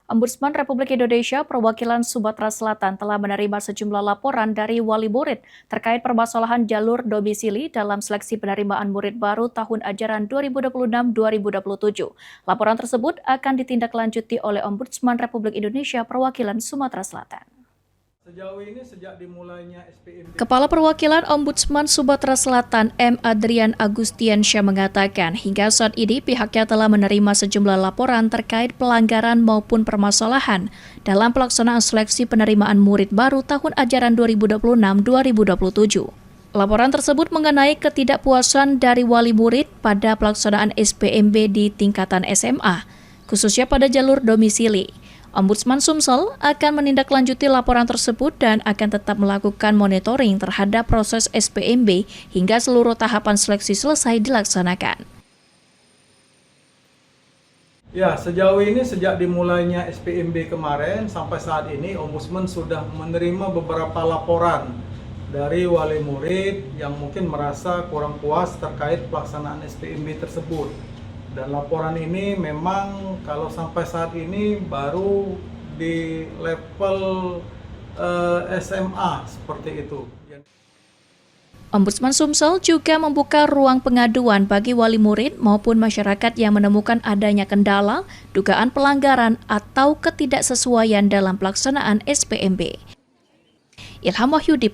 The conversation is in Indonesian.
Ombudsman Republik Indonesia Perwakilan Sumatera Selatan telah menerima sejumlah laporan dari wali murid terkait permasalahan jalur domisili dalam seleksi penerimaan murid baru tahun ajaran 2026-2027. Laporan tersebut akan ditindaklanjuti oleh Ombudsman Republik Indonesia Perwakilan Sumatera Selatan. Sejauh ini sejak dimulainya SPMB. Kepala Perwakilan Ombudsman Sumatera Selatan M. Adrian Agustiansyah mengatakan hingga saat ini pihaknya telah menerima sejumlah laporan terkait pelanggaran maupun permasalahan dalam pelaksanaan seleksi penerimaan murid baru tahun ajaran 2026-2027. Laporan tersebut mengenai ketidakpuasan dari wali murid pada pelaksanaan SPMB di tingkatan SMA, khususnya pada jalur domisili. Ombudsman Sumsel akan menindaklanjuti laporan tersebut dan akan tetap melakukan monitoring terhadap proses SPMB hingga seluruh tahapan seleksi selesai dilaksanakan. Ya, sejauh ini sejak dimulainya SPMB kemarin sampai saat ini Ombudsman sudah menerima beberapa laporan dari wali murid yang mungkin merasa kurang puas terkait pelaksanaan SPMB tersebut. Dan laporan ini memang kalau sampai saat ini baru di level SMA seperti itu. Ombudsman Sumsel juga membuka ruang pengaduan bagi wali murid maupun masyarakat yang menemukan adanya kendala, dugaan pelanggaran atau ketidaksesuaian dalam pelaksanaan SPMB. Ilham Wahyudi.